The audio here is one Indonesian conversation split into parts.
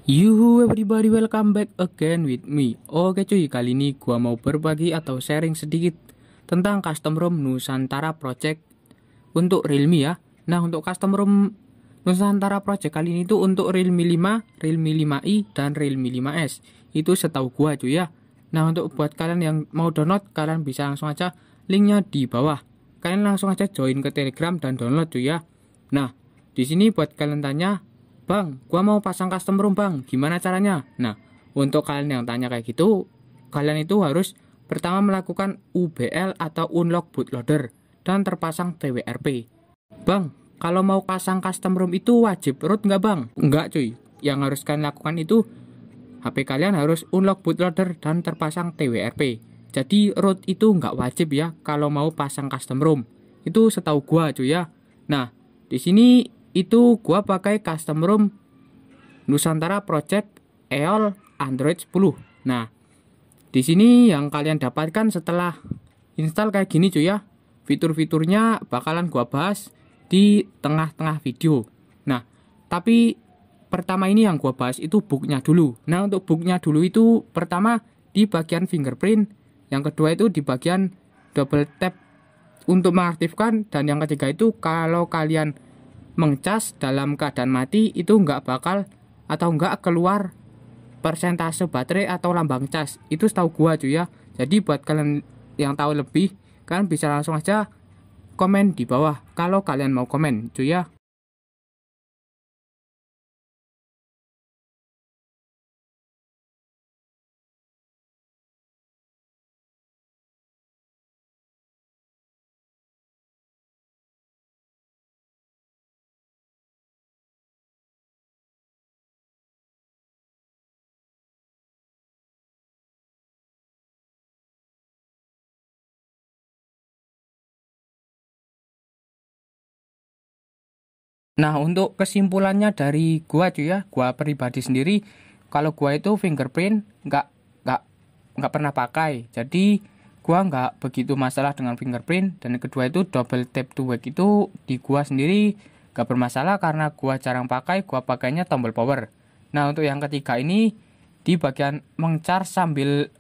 Yuhu everybody, welcome back again with me. Oke cuy, kali ini gua mau berbagi atau sharing sedikit tentang custom ROM Nusantara Project untuk Realme ya. Nah, untuk custom ROM Nusantara Project kali ini tuh untuk Realme 5, Realme 5i, dan Realme 5s. Itu setahu gua cuy ya. Nah, untuk buat kalian yang mau download, kalian bisa langsung aja linknya di bawah. Kalian langsung aja join ke Telegram dan download cuy ya. Nah, di sini buat kalian tanya, "Bang, gua mau pasang custom ROM bang, gimana caranya?" Nah, untuk kalian yang tanya kayak gitu, kalian itu harus pertama melakukan UBL atau unlock bootloader dan terpasang TWRP. Bang, kalau mau pasang custom ROM itu wajib root nggak bang? Nggak cuy, yang harus kalian lakukan itu HP kalian harus unlock bootloader dan terpasang TWRP. Jadi root itu nggak wajib ya kalau mau pasang custom ROM. Itu setahu gua cuy ya. Nah, di sini itu gua pakai custom ROM Nusantara Project EOL Android 10. Nah, di sini yang kalian dapatkan setelah install kayak gini cuy ya. Fitur-fiturnya bakalan gua bahas di tengah-tengah video. Nah, tapi pertama ini yang gua bahas itu booknya dulu. Nah, untuk booknya dulu itu pertama di bagian fingerprint, yang kedua itu di bagian double tap untuk mengaktifkan, dan yang ketiga itu kalau kalian mengcas dalam keadaan mati itu nggak bakal atau nggak keluar persentase baterai atau lambang cas. Itu setahu gua cuy ya. Jadi buat kalian yang tahu lebih, kalian bisa langsung aja komen di bawah kalau kalian mau komen cuy ya. Nah, untuk kesimpulannya dari gua cuy ya, gua pribadi sendiri, kalau gua itu fingerprint nggak nggak pernah pakai. Jadi gua nggak begitu masalah dengan fingerprint, dan yang kedua itu double tap to wake itu di gua sendiri nggak bermasalah karena gua jarang pakai, gua pakainya tombol power. Nah, untuk yang ketiga ini di bagian mengcharge sambil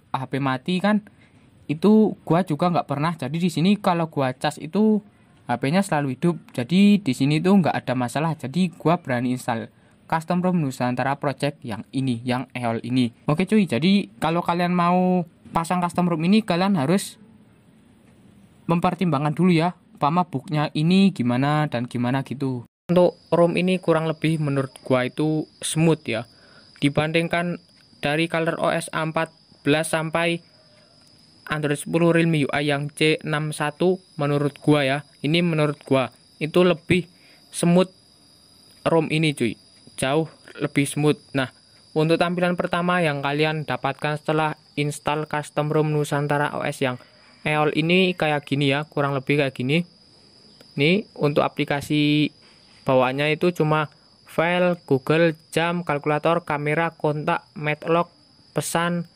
HP mati kan, itu gua juga nggak pernah. Jadi di sini kalau gua cas itu HP-nya selalu hidup. Jadi di sini tuh nggak ada masalah. Jadi gua berani install custom ROM Nusantara Project yang ini, yang EOL ini. Oke cuy, jadi kalau kalian mau pasang custom ROM ini, kalian harus mempertimbangkan dulu ya, umpama booknya ini gimana dan gimana gitu. Untuk ROM ini kurang lebih menurut gua itu smooth ya, dibandingkan dari Color OS A14 sampai Android 10 Realme UI yang C61. Menurut gua ya, ini menurut gua itu lebih smooth ROM ini cuy, jauh lebih smooth. Nah, untuk tampilan pertama yang kalian dapatkan setelah install custom ROM Nusantara OS yang EOL ini kayak gini ya, kurang lebih kayak gini. Nih, untuk aplikasi bawaannya itu cuma file, Google, jam, kalkulator, kamera, kontak, matlock, pesan,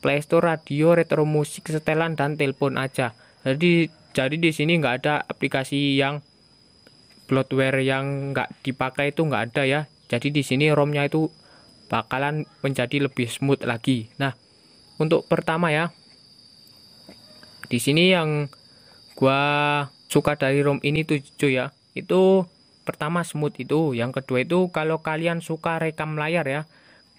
Playstore, radio, retro musik, setelan, dan telepon aja. Jadi di sini nggak ada aplikasi yang bloatware yang nggak dipakai, itu nggak ada ya. Jadi di sini ROM-nya itu bakalan menjadi lebih smooth lagi. Nah, untuk pertama ya, di sini yang gua suka dari ROM ini tuh cuy ya, itu pertama smooth itu, yang kedua itu kalau kalian suka rekam layar ya.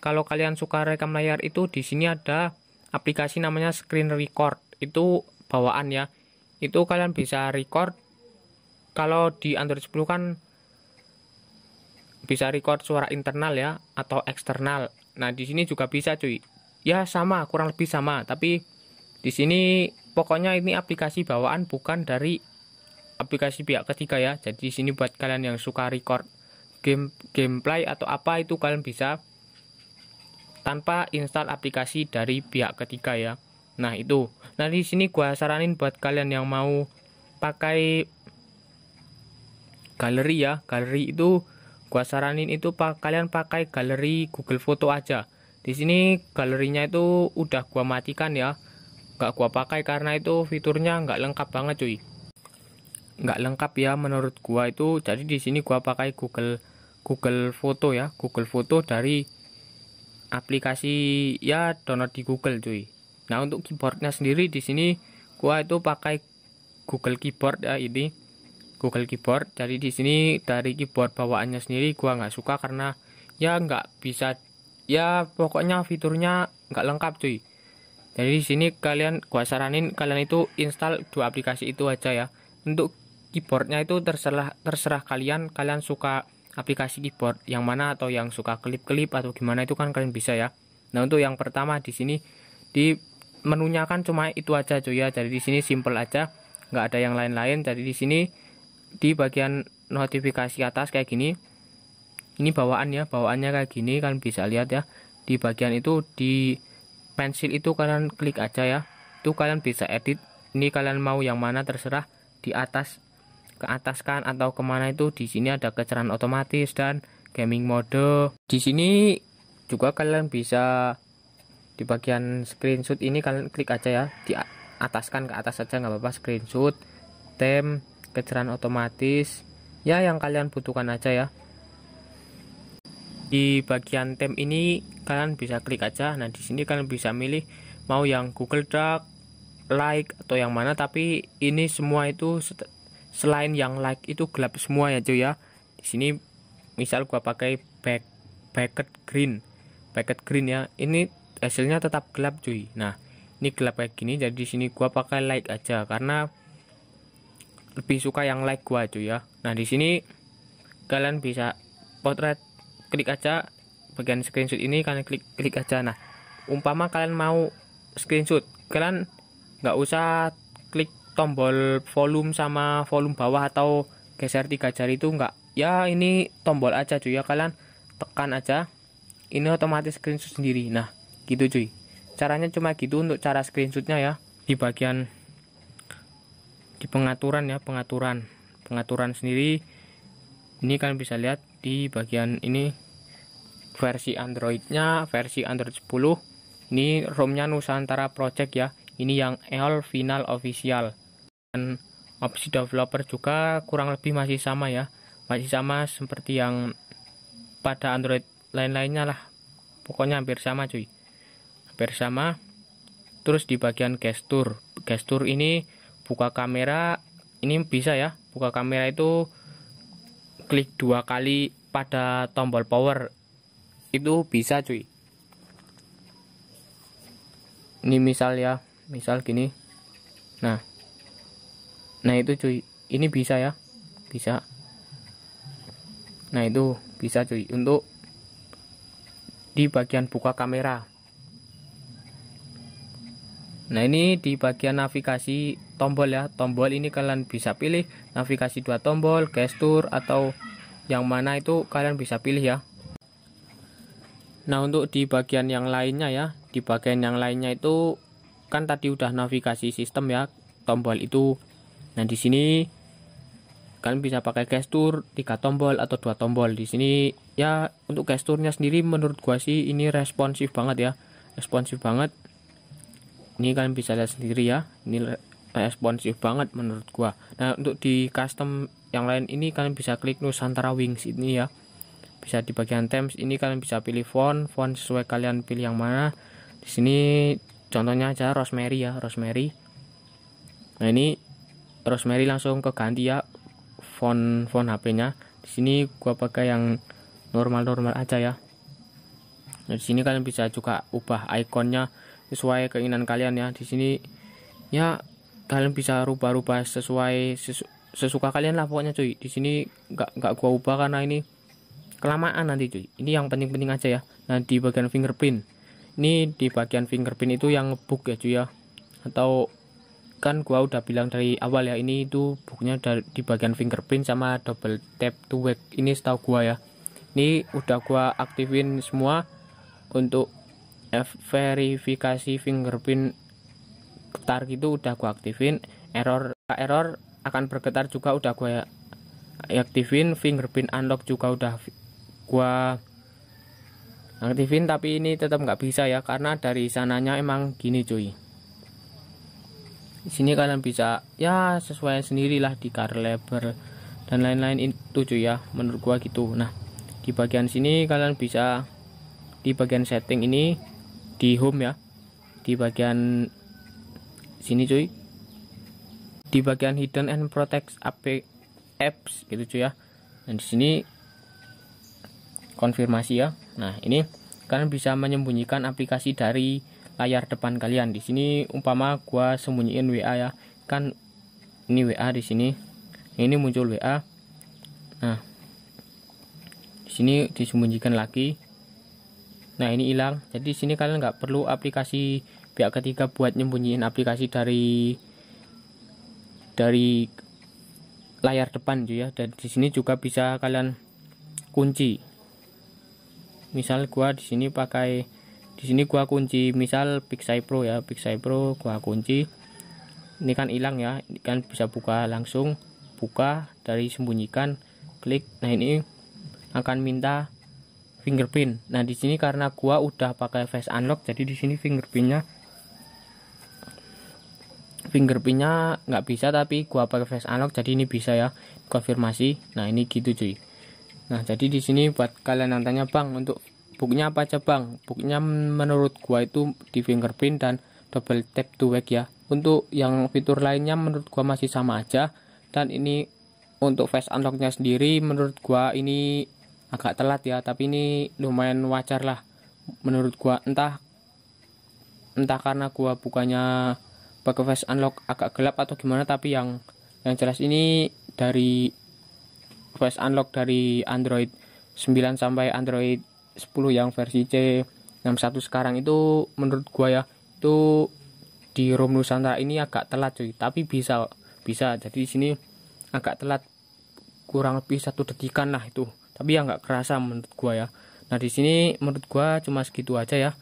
Kalau kalian suka rekam layar itu di sini ada aplikasi namanya screen record, itu bawaan ya. Itu kalian bisa record, kalau di Android 10 kan bisa record suara internal ya atau eksternal. Nah, di sini juga bisa cuy. Ya sama, kurang lebih sama, tapi di sini pokoknya ini aplikasi bawaan, bukan dari aplikasi pihak ketiga ya. Jadi di sini buat kalian yang suka record gameplay atau apa, itu kalian bisa tanpa install aplikasi dari pihak ketiga ya. Nah, itu. Nah, di sini gua saranin buat kalian yang mau pakai galeri ya. Galeri itu gua saranin itu kalian pakai galeri Google Foto aja. Di sini galerinya itu udah gua matikan ya. Nggak gua pakai karena itu fiturnya nggak lengkap banget cuy. Nggak lengkap ya menurut gua itu. Jadi di sini gua pakai Google Foto ya. Google Foto dari aplikasi ya download di Google cuy. Nah untuk keyboardnya sendiri di sini gua itu pakai Google Keyboard ya, ini Google Keyboard. Jadi di sini dari keyboard bawaannya sendiri gua nggak suka karena ya nggak bisa, ya pokoknya fiturnya nggak lengkap cuy. Jadi di sini gua saranin kalian itu install 2 aplikasi itu aja ya. Untuk keyboardnya itu terserah kalian suka aplikasi keyboard yang mana atau yang suka klip-klip atau gimana itu kan kalian bisa ya. Nah untuk yang pertama di sini di menunya kan cuma itu aja cuy ya. Jadi di sini simple aja, nggak ada yang lain-lain. Jadi di sini di bagian notifikasi atas kayak gini, ini bawaan ya, bawaannya kayak gini kalian bisa lihat ya. Di bagian itu di pensil itu kalian klik aja ya, itu kalian bisa edit. Ini kalian mau yang mana terserah, di atas ke atas kan atau kemana itu. Di sini ada kecerahan otomatis dan gaming mode. Di sini juga kalian bisa di bagian screenshot ini kalian klik aja ya, di atas kan, ke atas saja nggak apa-apa. Screenshot, tem, kecerahan otomatis ya, yang kalian butuhkan aja ya. Di bagian tem ini kalian bisa klik aja. Nah di sini kalian bisa milih mau yang Google Dark, like atau yang mana. Tapi ini semua itu selain yang like itu gelap semua ya cuy ya. Di sini misal gua pakai backed green ya, ini hasilnya tetap gelap cuy. Nah ini gelap kayak gini, jadi di sini gua pakai like aja karena lebih suka yang like gua cuy ya. Nah di sini kalian bisa potret, klik aja bagian screenshot ini, kalian klik aja. Nah umpama kalian mau screenshot, kalian nggak usah klik tombol volume sama volume bawah atau geser 3 jari itu enggak ya, ini tombol aja cuy ya, kalian tekan aja ini otomatis screenshot sendiri. Nah gitu cuy, caranya cuma gitu untuk cara screenshotnya ya. Di bagian di pengaturan ya, pengaturan sendiri ini kalian bisa lihat di bagian ini versi Androidnya versi Android 10. Ini ROM-nya Nusantara Project ya, ini yang EOL Final Official. Dan opsi developer juga kurang lebih masih sama ya, masih sama seperti yang pada Android lain-lainnya lah, pokoknya hampir sama cuy, hampir sama. Terus di bagian gestur ini buka kamera, ini bisa ya, buka kamera itu klik 2 kali pada tombol power itu bisa cuy. Ini misal ya, misal gini, nah itu cuy, ini bisa ya, bisa. Nah itu bisa cuy untuk di bagian buka kamera. Nah ini di bagian navigasi tombol ya, tombol ini kalian bisa pilih navigasi 2 tombol, gestur atau yang mana itu kalian bisa pilih ya. Nah untuk di bagian yang lainnya ya, di bagian yang lainnya itu kan tadi udah navigasi sistem ya, tombol itu. Nah di sini kalian bisa pakai gestur 3 tombol atau 2 tombol. Di sini ya untuk gesturnya sendiri menurut gua sih ini responsif banget ya, responsif banget. Ini kalian bisa lihat sendiri ya, ini responsif banget menurut gua. Nah untuk di custom yang lain ini kalian bisa klik Nusantara Wings ini ya, bisa di bagian themes ini kalian bisa pilih font sesuai kalian pilih yang mana. Di sini contohnya aja Rosemary ya, Rosemary. Nah ini Rosemary langsung keganti ya font HP-nya. Di sini gua pakai yang normal aja ya. Nah di sini kalian bisa juga ubah ikonnya sesuai keinginan kalian ya. Di sini ya kalian bisa rubah-rubah sesuka kalian lah pokoknya cuy. Di sini nggak gua ubah karena ini kelamaan nanti cuy. Ini yang penting-penting aja ya. Nah di bagian fingerprint, ini di bagian fingerprint itu yang ngebug ya cuy ya, atau kan gua udah bilang dari awal ya, ini itu bugnya di bagian fingerprint sama double tap to wake. Ini setahu gua ya, ini udah gua aktifin semua. Untuk verifikasi fingerprint getar gitu udah gua aktifin. Error akan bergetar juga udah gua aktifin. Fingerprint unlock juga udah gua aktifin, tapi ini tetap nggak bisa ya karena dari sananya emang gini cuy. Di sini kalian bisa ya sesuai sendirilah di car label dan lain-lain itu cuy ya, menurut gua gitu. Nah di bagian sini kalian bisa di bagian setting ini, di home ya, di bagian sini cuy, di bagian hidden and protect apps gitu cuy ya. Dan di sini konfirmasi ya. Nah, ini kalian bisa menyembunyikan aplikasi dari layar depan kalian. Di sini umpama gua sembunyiin WA ya. Kan ini WA di sini. Ini muncul WA. Nah, di sini disembunyikan lagi. Nah, ini hilang. Jadi di sini kalian nggak perlu aplikasi pihak ketiga buat nyembunyiin aplikasi dari layar depan cuy ya. Dan di sini juga bisa kalian kunci. Misal gua di sini gua kunci misal Pixai Pro ya, Pixai Pro gua kunci. Ini kan hilang ya. Ini kan bisa buka langsung, buka dari sembunyikan, klik. Nah, ini akan minta fingerprint. Nah, di sini karena gua udah pakai face unlock, jadi di sini fingerprintnya nggak bisa, tapi gua pakai face unlock jadi ini bisa ya, konfirmasi. Nah, ini gitu cuy. Nah, jadi di sini buat kalian yang tanya, bang, untuk bugnya apa aja bang? Bugnya menurut gua itu di fingerprint dan double tap to wake ya. Untuk yang fitur lainnya menurut gua masih sama aja. Dan ini untuk face unlocknya sendiri menurut gua ini agak telat ya, tapi ini lumayan wajar lah menurut gua. Entah karena gua bukannya pakai face unlock agak gelap atau gimana, tapi yang jelas ini dari face unlock dari Android 9 sampai Android 10 yang versi C61 sekarang itu menurut gua ya, itu di ROM Nusantara ini agak telat cuy, tapi bisa. Jadi di sini agak telat kurang lebih 1 detikan lah itu. Tapi ya nggak kerasa menurut gua ya. Nah, di sini menurut gua cuma segitu aja ya.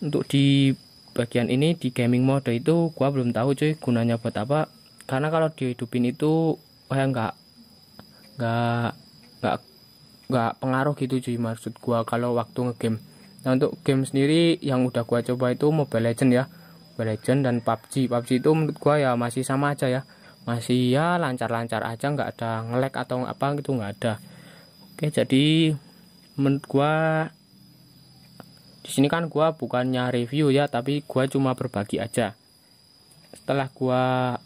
Untuk di bagian ini di gaming mode itu gua belum tahu cuy gunanya buat apa. Karena kalau dihidupin itu kayak nggak pengaruh gitu cuy, maksud gua kalau waktu ngegame. Nah, untuk game sendiri yang udah gua coba itu Mobile Legend ya. Mobile Legend dan PUBG itu menurut gua ya masih sama aja ya. Masih ya lancar-lancar aja, nggak ada nge-lag atau apa gitu, nggak ada. Oke, jadi menurut gua di sini kan gua bukannya review ya, tapi gua cuma berbagi aja. Setelah gua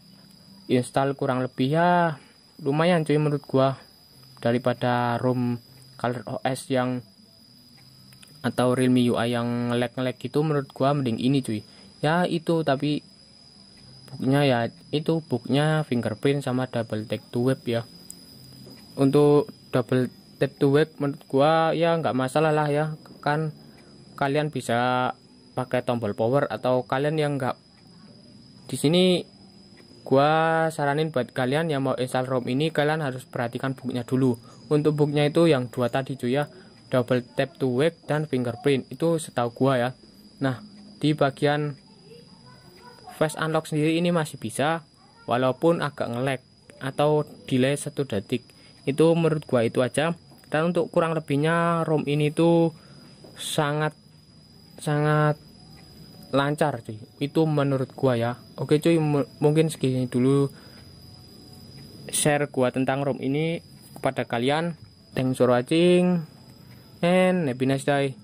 install kurang lebih ya lumayan cuy menurut gua, daripada ROM ColorOS yang atau Realme UI yang nge-lag gitu. Menurut gua mending ini cuy. Ya itu, tapi bugnya ya itu, bugnya fingerprint sama double tap to wake ya. Untuk double tap to wake menurut gua ya nggak masalah lah ya, kan kalian bisa pakai tombol power. Atau kalian yang nggak, di sini gua saranin buat kalian yang mau install ROM ini, kalian harus perhatikan bugnya dulu. Untuk bugnya itu yang 2 tadi cuy ya, double tap to wake dan fingerprint, itu setahu gua ya. Nah, di bagian face unlock sendiri ini masih bisa, walaupun agak nge-lag atau delay 1 detik. Itu menurut gua itu aja. Dan untuk kurang lebihnya ROM ini tuh sangat lancar cuy, itu menurut gua ya. Oke cuy, mungkin segini dulu share gua tentang ROM ini kepada kalian. Thanks for watching and have a nice day.